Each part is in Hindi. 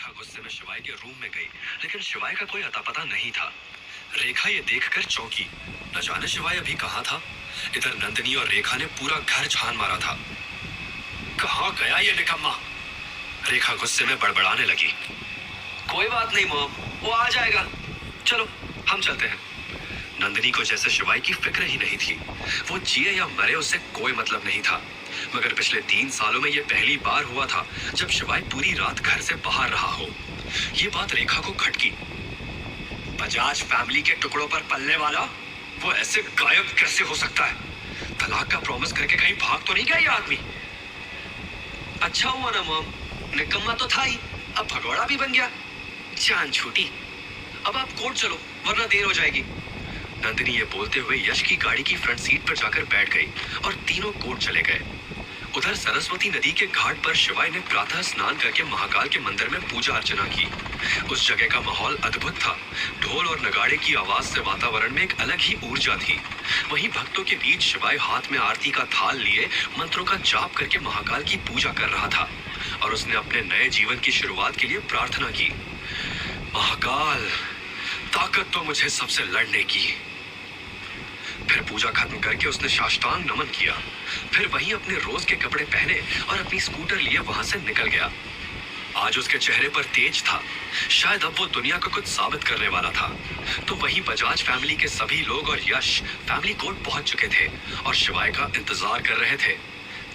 रेखा गुस्से में शिवाय के रूम में गई, लेकिन शिवाय का कोई अता पता नहीं था। रेखा ये देखकर चौंकी। न जाने शिवाय अभी कहाँ था। इधर नंदिनी और रेखा ने पूरा घर छान मारा था। कहाँ गया ये निकम्मा? रेखा गुस्से में बड़बड़ाने लगी। कोई बात नहीं मॉम, वो आ जाएगा, चलो हम चलते हैं। नंदिनी को जैसे शिवाय की फिक्र ही नहीं थी। वो जिए या मरे उससे कोई मतलब नहीं था। मगर पिछले 3 सालों में ये पहली बार हुआ था जब शिवाय पूरी रात घर से बाहर रहा हो। ये बात रेखा को खटकी। बजाज फैमिली के टुकड़ों पर पलने वाला वो ऐसे गायब कैसे हो सकता है? तलाक का प्रॉमिस करके कहीं भाग तो नहीं गया ये आदमी? अच्छा हुआ ना मॉम, निकम्मा तो था ही, अब भगोड़ा भी बन गया। जान छूटी। अब आप कोर्ट चलो वरना देर हो जाएगी। नंदिनी ये बोलते हुए यश की गाड़ी की फ्रंट सीट पर जाकर बैठ गई और तीनों कोर्ट चले गए। उधर सरस्वती नदी के घाट पर शिवाय ने प्रातः स्नान करके महाकाल के मंदिर में पूजा अर्चना की। उस जगह का माहौल अद्भुत था। ढोल और नगाड़े की आवाज से वातावरण में एक अलग ही ऊर्जा थी। वहीं भक्तों के बीच शिवाय हाथ में आरती का थाल लिए मंत्रों का जाप करके महाकाल की पूजा कर रहा था और उसने अपने नए जीवन की शुरुआत के लिए प्रार्थना की। महाकाल, ताकत तो मुझे सबसे लड़ने की। फिर पूजा खत्म करके उसने साष्टांग नमन किया। फिर वहीं अपने रोज के कपड़े पहने और अपनी स्कूटर लिए वहां से निकल गया। आज उसके चेहरे पर तेज था। शायद अब वो दुनिया को कुछ साबित करने वाला था। तो वहीं बजाज फैमिली के सभी लोग और यश फैमिली कोर्ट पहुंच चुके थे और शिवाय का इंतजार कर रहे थे।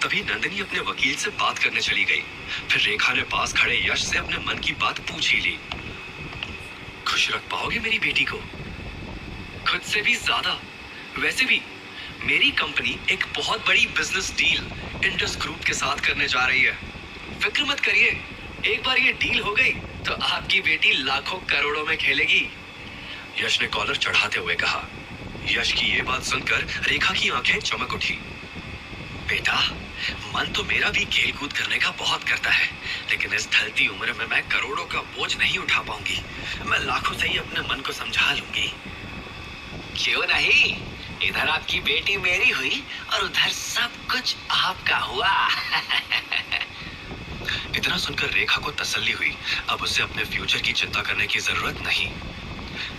तभी नंदिनी अपने वकील से बात करने चली गई। फिर रेखा ने पास खड़े यश से अपने मन की बात पूछ ही ली। खुश रख पाओगे मेरी बेटी को? खुद से भी ज्यादा। वैसे भी मेरी कंपनी एक बहुत बड़ी बिजनेस डील इंडस ग्रुप के साथ करने जा रही है। फिक्र मत करिए, एक बार ये डील हो गई तो आपकी बेटी लाखों करोड़ों में खेलेगी। यश ने कॉलर चढ़ाते हुए कहा। यश की ये बात सुनकर रेखा की आंखें चमक उठी। बेटा, मन तो मेरा भी खेल कूद करने का बहुत करता है, लेकिन इस ढलती उम्र में मैं करोड़ों का बोझ नहीं उठा पाऊंगी। मैं लाखों से ही अपने मन को समझा लूंगी। क्यों नहीं? इधर आपकी बेटी मेरी हुई और उधर सब कुछ आपका हुआ। इतना सुनकर रेखा को तसल्ली हुई। अब उसे अपने फ्यूचर की चिंता करने की जरूरत नहीं।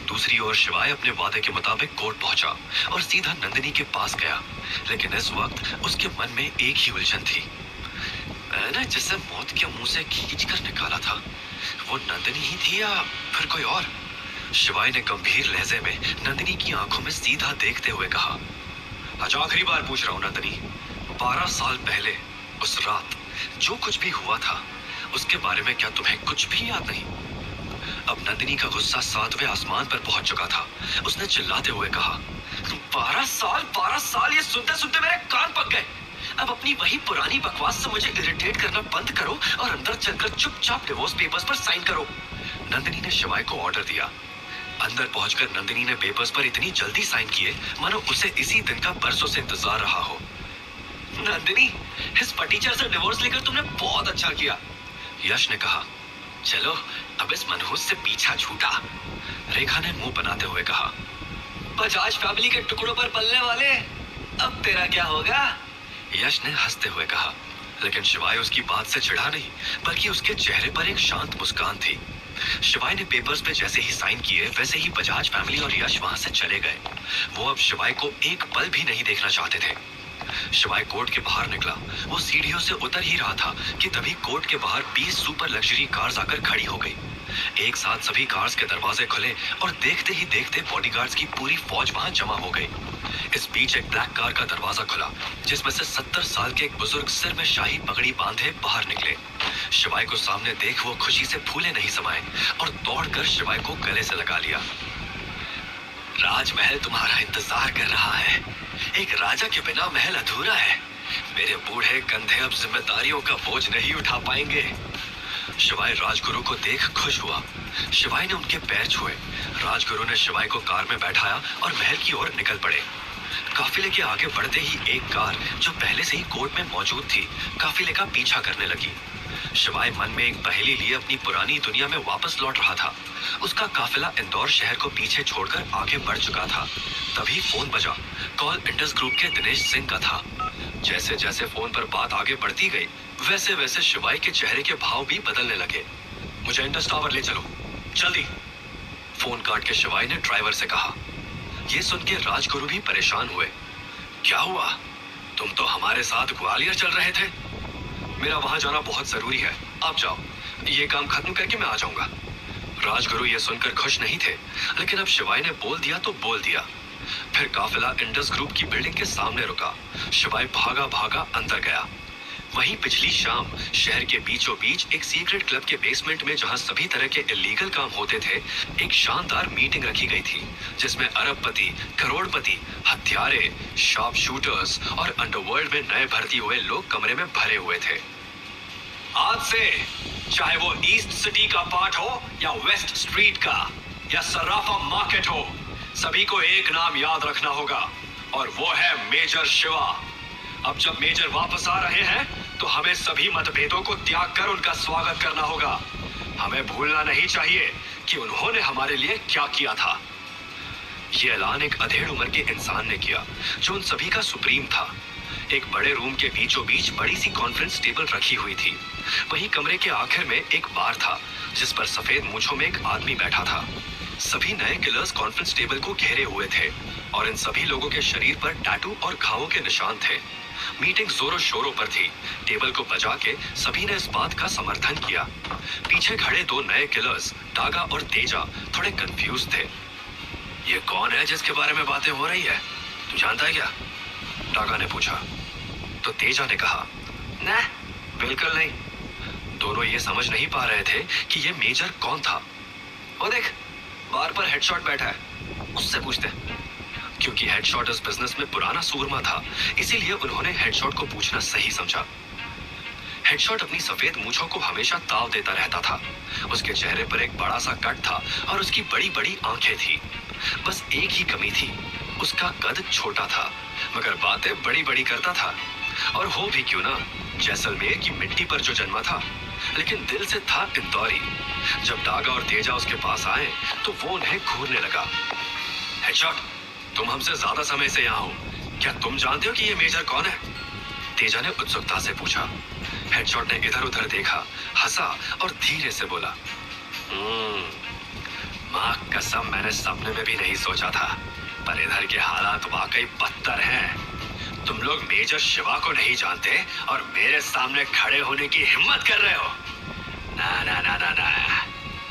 दूसरी ओर शिवाय अपने वादे के मुताबिक कोर्ट पहुंचा और सीधा नंदिनी के पास गया। लेकिन इस वक्त उसके मन में एक ही उलझन थी। मैंने जिसे मौत के मुंह से खींचकर निकाला था वो नंदिनी ही थी या फिर कोई और? शिवाय ने गंभीर लहजे में नंदिनी की आंखों में सीधा देखते हुए कहा। आज आखिरी बार पूछ रहा हूं नंदिनी, 12 साल पहले उस रात जो कुछ भी हुआ था उसके बारे में क्या तुम्हें कुछ भी याद नहीं? अब नंदिनी का गुस्सा 7वें आसमान पर पहुंच चुका था। उसने चिल्लाते हुए कहा, 12 साल, ये सुनते सुनते मेरे कान पक गए। अब अपनी वही पुरानी बकवास से मुझे इरिटेट करना बंद करो और अंदर चलकर चुपचाप डिवोर्स पेपर्स पर साइन करो। नंदिनी ने शिवाय को ऑर्डर दिया। अंदर पहुंचकर नंदिनी ने पेपर्स पर इतनी जल्दी साइन किए मानो उसे इसी दिन का बरसों से इंतजार रहा हो। नंदिनी, इस टीचर से डिवोर्स लेकर तुमने बहुत अच्छा किया, यश ने कहा। चलो अब इस मनहूस से पीछा छूटा, रेखा ने मुंह बनाते हुए कहा। बजाज फैमिली के टुकड़ों पर पलने वाले, अब तेरा क्या होगा? यश ने हंसते हुए कहा। लेकिन शिवाय उसकी बात से चिढ़ा नहीं, बल्कि उसके चेहरे पर एक शांत मुस्कान थी। शिवाय ने पेपर्स पे जैसे ही साइन किए वैसे ही बजाज फैमिली और यश वहां से चले गए। वो अब शिवाय को एक पल भी नहीं देखना चाहते थे। शिवाय कोर्ट के बाहर निकला। वो सीढ़ियों से उतर ही रहा था कि तभी कोर्ट के बाहर 20 सुपर लग्जरी कार्स आकर खड़ी हो गई। एक साथ सभी कार्स के दरवाजे खुले और देखते ही देखते बॉडीगार्ड्स की पूरी फौज वहां जमा हो गई। इस बीच एक ब्लैक कार का दरवाजा खुला, जिसमें से 70 साल के एक बुजुर्ग सिर में शाही पगड़ी बांधे बाहर निकले। शिवाय को सामने देख वो खुशी से फूले नहीं समाये और दौड़कर शिवाय को गले से लगा लिया। राजमहल तुम्हारा इंतजार कर रहा है। एक राजा के बिना महल अधूरा है। मेरे बूढ़े कंधे अब जिम्मेदारियों का बोझ नहीं उठा पाएंगे। शिवाय राजगुरु को देख खुश हुआ। शिवाय ने उनके पैर छुए। राजगुरु ने शिवाय को कार में बैठाया और महल की ओर निकल पड़े। काफिले के आगे बढ़ते ही एक कार जो पहले से ही कोर्ट में मौजूद थी काफिले का पीछा करने लगी। शिवाय मन में एक पहेली लिए अपनी पुरानी दुनिया में वापस लौट रहा था। उसका काफिला इंदौर शहर को पीछे छोड़कर आगे बढ़ चुका था। तभी फोन बजा। कॉल इंडस ग्रुप के दिनेश सिंह का था। जैसे जैसे फोन पर बात आगे बढ़ती गई वैसे वैसे शिवाय के चेहरे के भाव भी बदलने लगे। मुझे इंडस टावर ले चलो जल्दी। फोन काट के शिवाय ने ड्राइवर से कहा। ये सुन के राजगुरु भी परेशान हुए। क्या हुआ? तुम तो हमारे साथ ग्वालियर चल रहे थे। मेरा वहां जाना बहुत जरूरी है, आप जाओ, ये काम खत्म करके मैं आ जाऊंगा। राजगुरु ये सुनकर खुश नहीं थे, लेकिन अब शिवाय ने बोल दिया तो बोल दिया। फिर काफिला इंडस ग्रुप की बिल्डिंग के सामने रुका। शिवाय भागा भागा अंदर गया। वहीं पिछली शाम शहर के बीचों बीच एक सीक्रेट क्लब के बेसमेंट में, जहां सभी तरह के इलीगल काम होते थे, एक शानदार मीटिंग रखी गई थी, जिसमें अरबपति, करोड़पति, हत्यारे, शार्प शूटर्स और अंडरवर्ल्ड में नए भर्ती हुए लोग कमरे में भरे हुए थे। आज से चाहे वो ईस्ट सिटी का पार्ट हो या वेस्ट स्ट्रीट का या सराफा मार्केट हो, सभी को एक नाम याद रखना होगा, और वो है मेजर शिवा। अब जब मेजर वापस आ रहे हैं तो हमें सभी मतभेदों को त्याग कर उनका स्वागत करना होगा। हमें भूलना नहीं चाहिए कि उन्होंने हमारे लिए क्या किया था। यह ऐलान एक अधेड़ उम्र के इंसान ने किया, जो उन सभी का सुप्रीम था। एक बड़े रूम के बीचों बीच बड़ी सी कॉन्फ्रेंस टेबल रखी हुई थी। वहीं कमरे के आखिर में एक बार था, जिस पर सफेद मूंछों में एक आदमी बैठा था। सभी नए किलर्स कॉन्फ्रेंस टेबल को घेरे हुए थे, और इन सभी लोगों के शरीर पर टैटू और घावों के निशान थे। मीटिंग जोरों शोरों पर थी। टेबल को बजा के सभी ने इस बात का समर्थन किया। पीछे खड़े दो नए किलर्स, डागा और तेजा, थोड़े कंफ्यूज थे। ये कौन है जिसके बारे में बातें हो रही है? तू जानता है क्या? डागा ने पूछा। तो तेजा ने कहा, ना, बिल्कुल नहीं। दोनों ये समझ नहीं पा रहे थे कि ये मेजर कौन था। वो देख, बार पर हेडशॉट बैठा है, उससे पूछते हैं। क्योंकि हेडशॉट इस बिजनेस में पुराना सूरमा था, इसीलिए उन्होंने हेडशॉट को पूछना सही समझा। हेडशॉट अपनी सफेद मूंछों को हमेशा ताव देता रहता था। उसके चेहरे पर एक बड़ा सा कट था और उसकी बड़ी बड़ी आंखें थी। बस एक ही कमी थी, उसका कद छोटा था, मगर बातें बड़ी बड़ी करता था। और हो भी क्यों ना, जैसलमेर की मिट्टी पर जो जन्मा था, लेकिन दिल से था इंदौरी। जब डागा और तेजा उसके पास आए तो वो उन्हें घूरने लगा। हेडशॉट, तुम हमसे ज्यादा समय से यहाँ हो, क्या तुम जानते हो कि ये मेजर कौन है? तेजा ने उत्सुकता से पूछा। हेडशॉट ने इधर उधर देखा, हंसा और धीरे से बोला, माँ कसम, मैंने सपने में भी नहीं सोचा था, पर इधर के हालात वाकई बदतर हैं। तुम लोग मेजर शिवा को नहीं जानते और मेरे सामने खड़े होने की हिम्मत कर रहे हो? ना ना ना ना ना,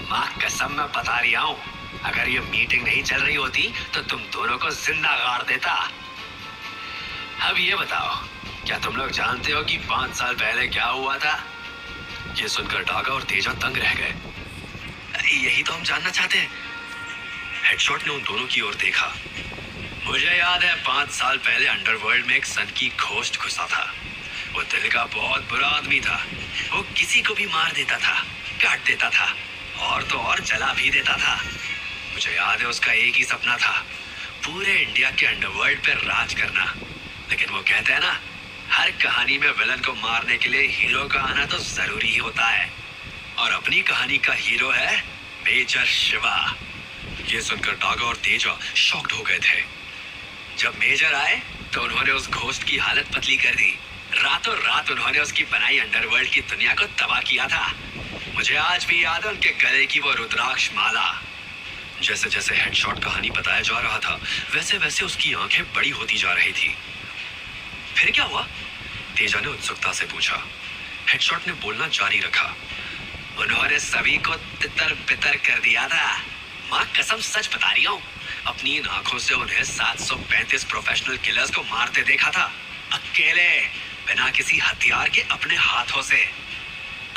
माँ कसम मैं बता रहा हूँ, अगर ये मीटिंग नहीं चल रही होती तो तुम दोनों को जिंदा गाड़ देता। अब ये बताओ, क्या तुम लोग जानते हो कि 5 साल पहले क्या हुआ था? ये सुनकर डागा और तेजा दंग रह गए। यही तो हम जानना चाहते हैं। हेडशॉट ने उन दोनों की ओर देखा। मुझे याद है 5 साल पहले अंडरवर्ल्ड में एक सन की घोस्ट घुसा था। वो दिल का बहुत बुरा आदमी था। वो किसी को भी मार देता था, काट देता था, और तो और जला भी देता था। मुझे याद है उसका एक ही सपना था, पूरे इंडिया के अंडरवर्ल्ड पे राज करना। लेकिन वो कहते हैं ना, हर कहानी में विलन को मारने के लिए हीरो का आना तो जरूरी ही होता है, और अपनी कहानी का हीरो है मेजर शिवा। ये सुनकर डागा और तेजा शॉक्ड हो गए थे। जब मेजर आए तो उन्होंने उस घोस्ट की हालत पतली कर दी। रातों रात उन्होंने उसकी बनाई अंडरवर्ल्ड की दुनिया को तबाह किया था। मुझे आज भी याद है उनके गले की वो रुद्राक्ष माला। जैसे जैसे हेडशॉट कहानी बताया जा रहा था, वैसे वैसे उसकी आंखें बड़ी होती जा रही थी। फिर क्या हुआ? तेजा ने उत्सुकता से पूछा। हेडशॉट ने बोलना जारी रखा। उन्होंने सभी को तितर बितर कर दिया था। माँ कसम सच बता रही हूँ, अपनी इन आंखों से उन्हें 735 प्रोफेशनल किलर्स को मारते देखा था, अकेले, बिना किसी हथियार के, अपने हाथों से।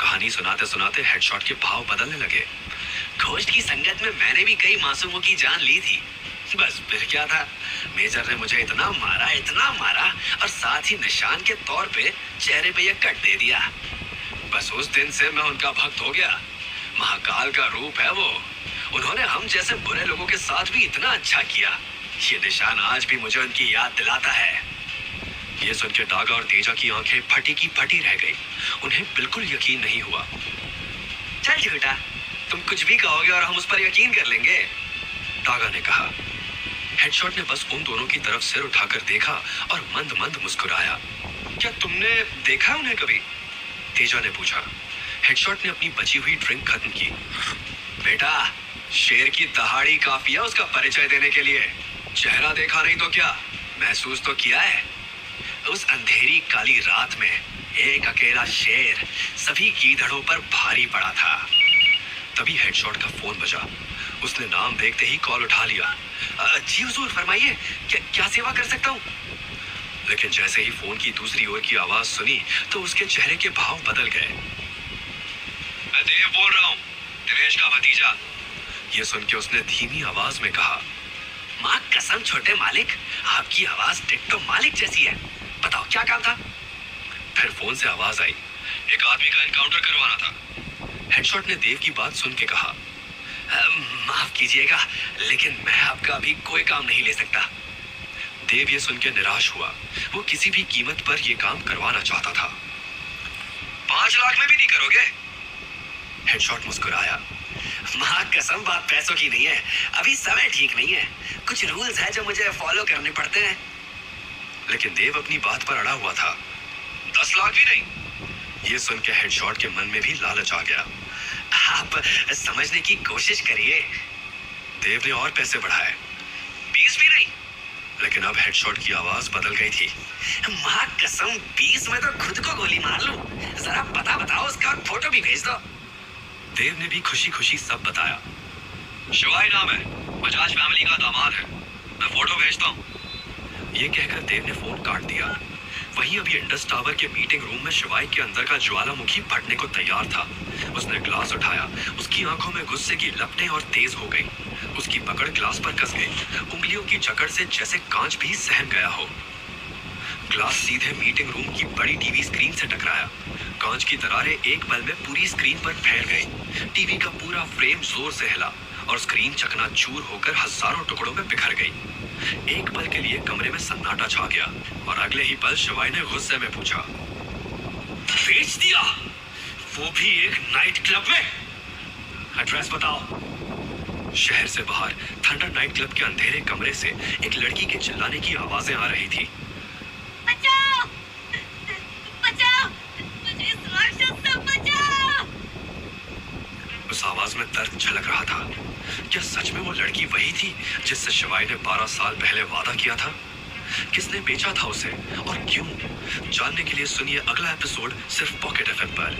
कहानी सुनाते सुनाते हेडशॉट के भाव बदलने लगे। घोस्ट की संगत में मैंने भी कई मासूमों की जान ली थी। बस फिर क्या था, मेजर ने मुझे इतना मारा और साथ ही निशान के तौर पे चेहरे पे यह कट दे दिया। बस उस दिन से मैं उनका भक्त हो गया। महाकाल का रूप है वो। उन्होंने हम जैसे बुरे लोगों के साथ भी इतना अच्छा किया। ये निशान आज भी मुझे उनकी याद दिलाता है। ये सुन के डागा और तेजा की आंखें फटी की फटी रह गई। उन्हें बिल्कुल यकीन नहीं हुआ। चल झूठा, तुम कुछ भी कहोगे और हम उस पर यकीन कर लेंगे, डागा ने कहा। हेडशॉट ने बस उन दोनों की तरफ सिर उठाकर देखा और मंद मंद मुस्कुराया। क्या तुमने देखा उन्हें कभी? तेजा ने पूछा। हेडशॉट ने अपनी बची हुई ड्रिंक खत्म की। बेटा, शेर की दहाड़ी काफी है उसका परिचय देने के लिए। चेहरा देखा नहीं तो क्या, महसूस तो किया है। उस अंधेरी काली रात में एक अकेला शेर सभी गीदड़ों पर भारी पड़ा था। तभी हेडशॉट का फोन बजा। उसने नाम देखते ही कॉल उठा लिया। जी हुजूर, फरमाइए, क्या सेवा कर सकता हूँ। लेकिन जैसे ही फोन की दूसरी ओर की आवाज सुनी तो उसके चेहरे के भाव बदल गए। मैं देव बोल रहा हूँ, दिनेश का भतीजा। ये सुन के उसने धीमी आवाज में कहा, माँ कसम छोटे मालिक, आपकी आवाज डिट्टो मालिक जैसी है। बताओ क्या काम था। फिर फोन से आवाज आई, एक आदमी का एनकाउंटर करवाना था। हेडशॉट ने देव की बात सुन के कहा, माफ कीजिएगा, लेकिन मैं आपका अभी कोई काम नहीं ले सकता। देव ये सुन के निराश हुआ। वो किसी भी कीमत पर यह काम करवाना चाहता था। 5 लाख में भी नहीं करोगे? हेडशॉट मुस्कुराया, माँ कसम बात पैसों की नहीं है, अभी समय ठीक नहीं है, कुछ रूल्स है जो मुझे फॉलो करने पड़ते हैं। लेकिन देव अपनी बात पर अड़ा हुआ था। 10 लाख भी नहीं। ये सुन के हेडशॉट के मन में भी लालच आ गया। आप समझने की कोशिश करिए। देव ने और पैसे बढ़ाए। 20 भी नहीं। लेकिन अब हेडशॉट की आवाज बदल गई थी। माँ कसम 20 में तो खुद को गोली मार लूं। जरा पता बताओ उसका और फोटो भी भेज दो। देव ने भी खुशी खुशी सब बताया। शिवाय नाम है, बजाज फैमिली का दामाद है, मैं फोटो भेजता हूँ। ये कहकर देव ने फोन काट दिया। वहीं अभी इंडस टावर के मीटिंग रूम में शिवाय के अंदर का ज्वालामुखी फटने को तैयार था। उसने ग्लास उठाया, उसकी आंखों में गुस्से की लपटें और तेज हो गई। उसकी पकड़ ग्लास पर कस गई, उंगलियों की जकड़ से जैसे कांच भी सहम गया हो। ग्लास सीधे मीटिंग रूम की बड़ी टीवी स्क्रीन से टकराया। कांच की दरारें एक पल में पूरी स्क्रीन पर फैल गई। टीवी का पूरा फ्रेम जोर से हिला और स्क्रीन चकनाचूर होकर हजारों टुकड़ों में बिखर गई। एक पल के लिए कमरे में सन्नाटा छा गया और अगले ही पल शिवाय ने गुस्से में पूछा, बेच दिया? वो भी एक नाइट क्लब में? एड्रेस बताओ। शहर से बाहर थंडर नाइट क्लब के अंधेरे कमरे से एक लड़की के चिल्लाने की आवाजें आ रही थी। बचाओ! बचाओ! मुझे इस राक्षस से बचाओ! उस आवाज में दर्द झलक रहा था। क्या सच में वो लड़की वही थी जिससे शिवाय ने 12 साल पहले वादा किया था? किसने बेचा था उसे और क्यों? जानने के लिए सुनिए अगला एपिसोड सिर्फ पॉकेट एफएम पर।